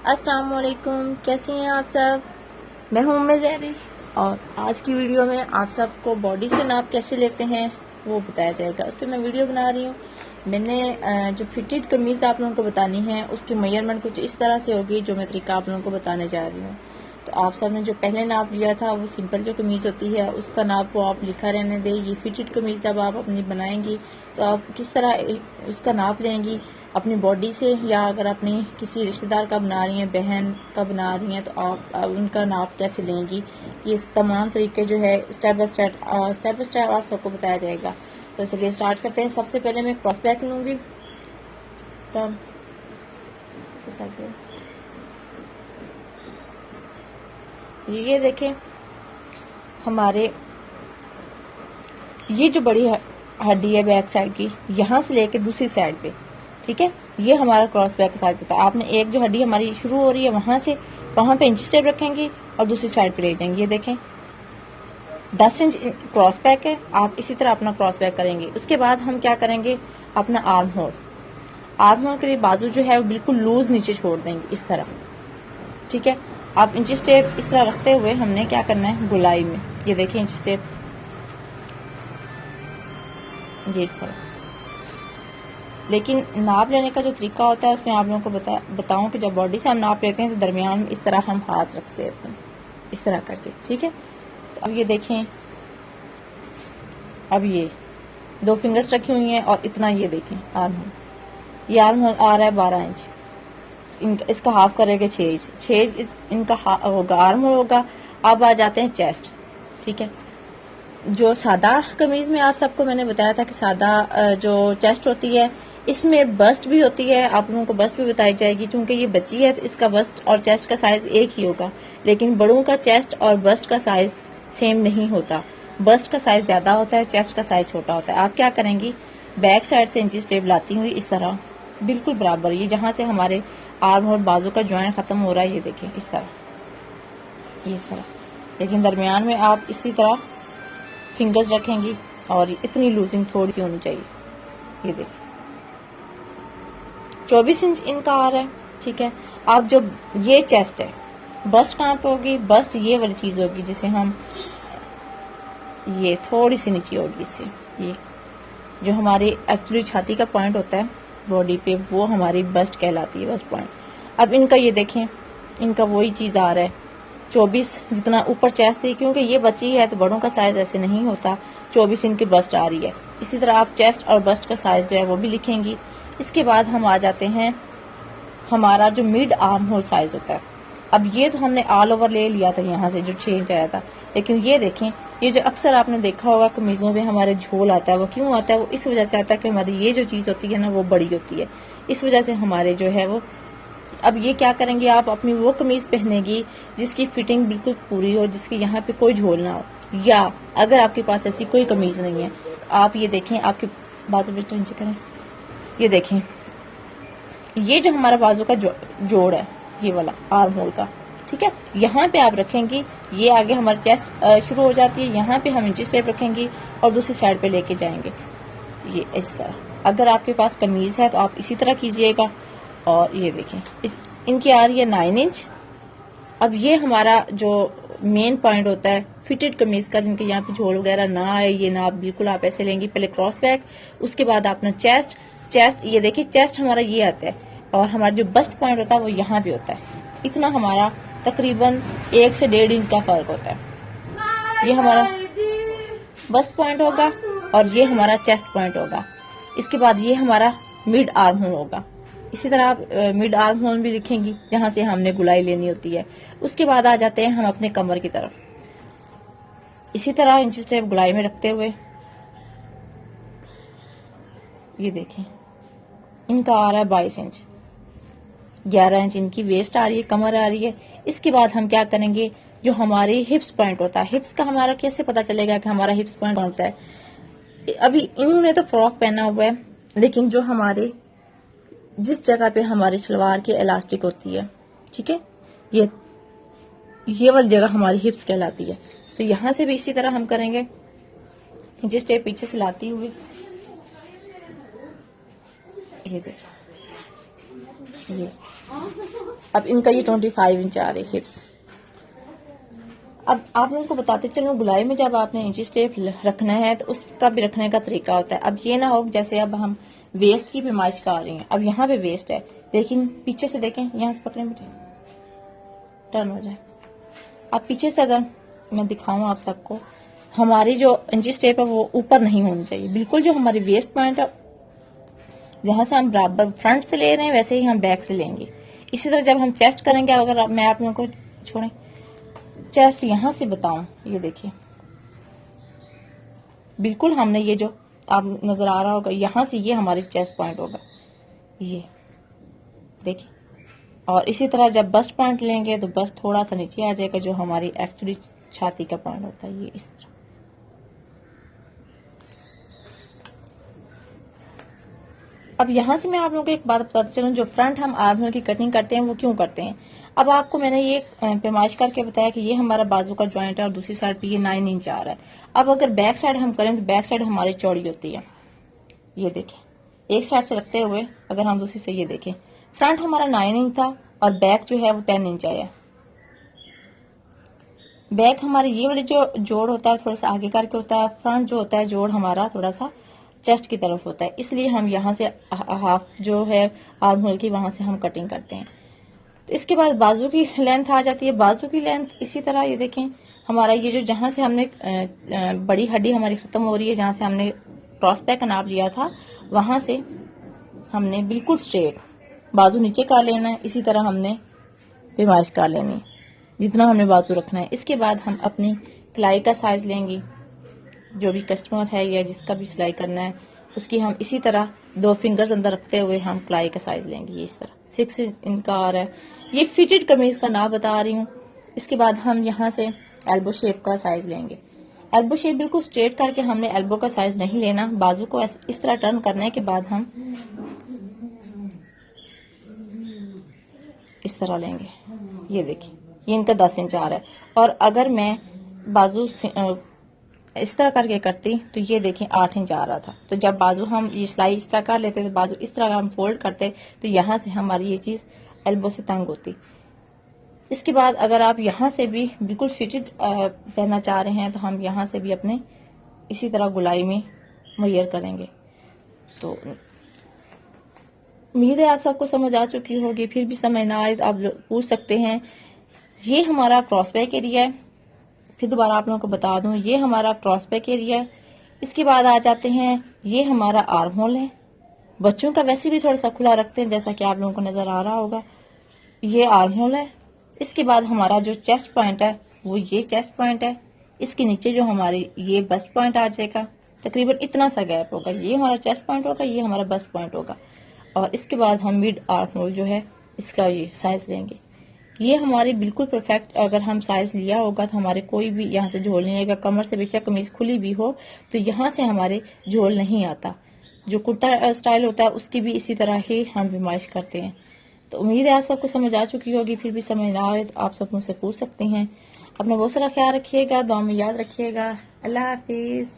अस्सलाम वालेकुम, कैसे हैं आप सब। मैं हूं उम्मे ज़हरिश और आज की वीडियो में आप सबको बॉडी से नाप कैसे लेते हैं वो बताया जाएगा। उस पर मैं वीडियो बना रही हूँ। मैंने जो फिटेड कमीज़ आप लोगों को बतानी है उसकी मेजरमेंट कुछ इस तरह से होगी जो मैं तरीका आप लोगों को बताने जा रही हूँ। तो आप सब ने जो पहले नाप लिया था वो सिंपल जो कमीज़ होती है उसका नाप वो आप लिखा रहने दें। ये फिटेड कमीज़ जब आप अपनी बनाएंगी तो आप किस तरह उसका नाप लेंगी अपनी बॉडी से, या अगर अपनी किसी रिश्तेदार का बना रही हैं, बहन का बना रही हैं, तो आप उनका नाप कैसे लेंगी, ये तमाम तरीके जो है स्टेप बाय स्टेप आप सबको बताया जाएगा। तो चलिए स्टार्ट करते हैं। सबसे पहले मैं क्रॉस बैक लूँगी। ये देखें हमारे ये जो बड़ी हड्डी है बैक साइड की, यहाँ से लेके दूसरी साइड पे, ठीक है, ये हमारा क्रॉस बैक का साइज होता है। आपने एक जो हड्डी हमारी शुरू हो रही है वहां पे इंच टेप रखेंगे और दूसरी साइड पे ले जाएंगे। ये देखें 10 इंच क्रॉस बैक है। आप इसी तरह अपना क्रॉस बैक करेंगे। उसके बाद हम क्या करेंगे, अपना आर्म होल के लिए बाजू जो है वो बिल्कुल लूज नीचे छोड़ देंगे इस तरह, ठीक है। आप इंच टेप इस तरह रखते हुए हमने क्या करना है गुलाई में, ये देखिए इंच टेप ये इस तरह। लेकिन नाप लेने का जो तरीका होता है उसमें आप लोगों को बताऊं कि जब बॉडी से हम नाप लेते हैं तो दरमियान में इस तरह हम हाथ रखते हैं इस तरह करके, ठीक है। तो अब ये देखें, अब ये 2 फिंगर्स रखी हुई हैं और इतना ये देखें आर्म होल, ये आर्म होल आ रहा है 12 इंच, इसका हाफ करेंगे 6 इंच, 6 इंच इनका होगा आर्म होल होगा। अब आ जाते हैं चेस्ट, ठीक है। जो सादा कमीज में आप सबको मैंने बताया था कि सादा जो चेस्ट होती है इसमें बस्ट भी होती है, आप लोगों को बस्ट भी बताई जाएगी। क्योंकि ये बच्ची है तो इसका बस्ट और चेस्ट का साइज एक ही होगा, लेकिन बड़ों का चेस्ट और बस्ट का साइज सेम नहीं होता। बस्ट का साइज ज्यादा होता है, चेस्ट का साइज छोटा होता है। आप क्या करेंगी, बैक साइड से इंची टेप लाती हुई इस तरह बिल्कुल बराबर, ये जहां से हमारे आर्म और बाजू का ज्वाइंट खत्म हो रहा है, ये देखें इस तरह, लेकिन दरमियान में आप इसी तरह फिंगर्स रखेंगी और इतनी लूजिंग थोड़ी सी होनी चाहिए। ये देखिए 24 इंच इनका आ रहा है, ठीक है। अब जो ये चेस्ट है, बस्ट कहाँ पे होगी, बस्ट ये वाली चीज होगी जिसे हम ये थोड़ी सी नीचे होगी इससे, ये जो हमारी एक्चुअली छाती का पॉइंट होता है बॉडी पे वो हमारी बस्ट कहलाती है, बस्ट पॉइंट। अब इनका ये देखें, इनका वही चीज आ रहा है 24 जितना ऊपर चेस्ट थी, क्योंकि ये बच्ची है तो बड़ों का साइज ऐसे नहीं होता। 24 इनकी बस्ट आ रही है। इसी तरह आप चेस्ट और बस्ट का साइज जो है वो भी लिखेंगी। इसके बाद हम आ जाते हैं हमारा जो मिड आर्म होल साइज होता है। अब ये तो हमने ऑल ओवर ले लिया था यहाँ से जो 6 इंच आया था, लेकिन ये देखें, ये जो अक्सर आपने देखा होगा कमीजों में हमारे झोल आता है, वो क्यों आता है, वो इस वजह से आता है कि हमारी ये जो चीज होती है ना वो बड़ी होती है, इस वजह से हमारे जो है वो। अब ये क्या करेंगे, आप अपनी वो कमीज पहनेगी जिसकी फिटिंग बिल्कुल पूरी हो, जिसके यहाँ पे कोई झोल ना हो। या अगर आपके पास ऐसी कोई कमीज नहीं है, आप ये देखें, आपके बाजू पे नीचे करें, ये देखें, ये जो हमारा बाजू का जोड़ है ये वाला आर्म होल का, ठीक है, यहाँ पे आप रखेंगी। ये आगे हमारी चेस्ट शुरू हो जाती है, यहाँ पे हम इंची टेप रखेंगी और दूसरी साइड पे लेके जाएंगे ये इस तरह। अगर आपके पास कमीज है तो आप इसी तरह कीजिएगा। और ये देखें इनकी आ रही है 9 इंच। अब ये हमारा जो मेन पॉइंट होता है फिटेड कमीज का, जिनके यहाँ पे झोल वगैरह ना आए, ये नाप बिल्कुल आप ऐसे लेंगी। पहले क्रॉस बैक, उसके बाद अपना चेस्ट ये देखिए चेस्ट हमारा ये आता है और हमारा जो बस्ट पॉइंट होता है वो यहाँ पे होता है। इतना हमारा तकरीबन 1 से 1.5 इंच का फर्क होता है। ये हमारा बस्ट पॉइंट होगा और ये हमारा चेस्ट पॉइंट होगा। इसके बाद ये हमारा मिड आर्म होल होगा। इसी तरह आप मिड आर्म होल भी लिखेंगी जहां से हमने गुलाई लेनी होती है। उसके बाद आ जाते हैं हम अपने कमर की तरफ। इसी तरह इंच टेप गुलाई में रखते हुए ये देखें, इनका आ रहा है 22 इंच, 11 इंच इनकी वेस्ट आ रही है, कमर आ रही है। इसके बाद हम क्या करेंगे, जो हमारे हिप्स पॉइंट होता है, हिप्स का हमारा कैसे पता चलेगा कि हमारा हिप्स पॉइंट कौन सा है। अभी इन्होंने तो फ्रॉक पहना हुआ है, लेकिन जो हमारे जिस जगह पे हमारी सलवार की इलास्टिक होती है, ठीक है, ये वाली जगह हमारी हिप्स कहलाती है। तो यहां से भी इसी तरह हम करेंगे, जिस टेप पीछे से लाती हुई ये देखिए ये अब इनका ये 25 इंच आ रही हिप्स। अब आप लोगों को बताते चलो, गुलाई में जब आपने इंची स्टेप रखना है तो उसका भी रखने का तरीका होता है। अब ये ना हो जैसे अब हम वेस्ट की पैमाइश कर रही हैं, अब यहाँ पे वेस्ट है, लेकिन पीछे से देखें, यहाँ से पकड़े बेटे, टर्न हो जाए। अब पीछे से अगर मैं दिखाऊं आप सबको, हमारी जो इंची स्टेप है वो ऊपर नहीं होनी चाहिए, बिल्कुल जो हमारी वेस्ट पॉइंट है जहां से हम बराबर फ्रंट से ले रहे हैं वैसे ही हम बैक से लेंगे। इसी तरह जब हम चेस्ट करेंगे, अगर मैं आप लोगों को छोड़ें चेस्ट यहां से बताऊं, ये देखिए बिल्कुल हमने ये जो आप नजर आ रहा होगा यहां से ये हमारी चेस्ट पॉइंट होगा, ये देखिए। और इसी तरह जब बस्ट पॉइंट लेंगे तो बस्ट थोड़ा सा नीचे आ जाएगा, जो हमारी एक्चुअली छाती का पॉइंट होता है, ये इस तरह। अब यहां से मैं आप लोगों को एक बात बताती चलूं, जो फ्रंट हम आर्म होल की कटिंग करते हैं वो क्यों करते हैं। अब आपको मैंने ये पैमाइश करके बताया कि ये हमारा बाजू का जॉइंट है और दूसरी साइड पे ये 9 इंच आ रहा है। अब अगर बैक साइड हम करें तो बैक साइड हमारी चौड़ी होती है, ये देखें एक साइड से रखते हुए अगर हम दूसरी से ये देखें, फ्रंट हमारा 9 इंच था और बैक जो है वो 10 इंच आया। बैक हमारे ये वाले जो जोड़ होता है थोड़ा सा आगे करके होता है, फ्रंट जो होता है जोड़ हमारा थोड़ा सा चेस्ट की तरफ होता है, इसलिए हम यहाँ से हाफ जो है आर्म होल की वहां से हम कटिंग करते हैं। तो इसके बाद बाजू की लेंथ आ जाती है। बाजू की लेंथ इसी तरह ये देखें, हमारा ये जो जहां से हमने बड़ी हड्डी हमारी खत्म हो रही है, जहां से हमने क्रॉस बैक का नाप लिया था, वहां से हमने बिल्कुल स्ट्रेट बाजू नीचे कर लेना है। इसी तरह हमने पैमाइश कर लेनी है जितना हमने बाजू रखना है। इसके बाद हम अपनी कलाई का साइज लेंगे, जो भी कस्टमर है या जिसका भी सिलाई करना है उसकी हम इसी तरह 2 फिंगर्स अंदर रखते हुए हम कलाई का साइज लेंगे। ये इस तरह 6 इनका आ रहा है, ये फिटेड कमीज का नाप बता रही हूँ। इसके बाद हम यहाँ से एल्बो शेप का साइज लेंगे। एल्बो शेप बिल्कुल स्ट्रेट करके हमने एल्बो का साइज नहीं लेना, बाजू को इस तरह टर्न करने के बाद हम इस तरह लेंगे। ये देखिए ये इनका 10 इंच आ रहा है, और अगर मैं बाजू इस तरह करके करती तो ये देखिए 8 इंच आ रहा था। तो जब बाजू हम ये सिलाई इस तरह कर लेते तो बाजू इस तरह हम फोल्ड करते तो यहाँ से हमारी ये चीज एल्बो से तंग होती। इसके बाद अगर आप यहाँ से भी बिल्कुल फिटेड पहनना चाह रहे हैं तो हम यहाँ से भी अपने इसी तरह गुलाई में मेजर करेंगे। तो उम्मीद है आप सबको समझ आ चुकी होगी, फिर भी समझ ना आए तो आप पूछ सकते हैं। ये हमारा क्रॉस बैक एरिया है, फिर दोबारा आप लोगों को बता दूं ये हमारा क्रॉस बैक एरिया है। इसके बाद आ जाते हैं, ये हमारा आर्म होल है। बच्चों का वैसे भी थोड़ा सा खुला रखते हैं जैसा कि आप लोगों को नजर आ रहा होगा, ये आर्म होल है। इसके बाद हमारा जो चेस्ट पॉइंट है वो ये चेस्ट पॉइंट है, इसके नीचे जो हमारी ये बस्ट पॉइंट आ जाएगा, तकरीबन इतना सा गैप होगा, ये हमारा चेस्ट पॉइंट होगा, ये हमारा बस्ट पॉइंट होगा। और इसके बाद हम मिड आर्म होल जो है इसका ये साइज लेंगे। ये हमारी बिल्कुल परफेक्ट अगर हम साइज लिया होगा तो हमारे कोई भी यहाँ से झोल नहीं आएगा। कमर से बेशक कमीज खुली भी हो तो यहाँ से हमारे झोल नहीं आता। जो कुर्ता स्टाइल होता है उसकी भी इसी तरह ही हम पैमाइश करते हैं। तो उम्मीद है आप सबको समझ आ चुकी होगी, फिर भी समझ ना आए तो आप सब मुझसे पूछ सकते हैं। अपना बहुत सारा ख्याल रखिएगा, दुआ में याद रखिएगा। अल्लाह हाफिज।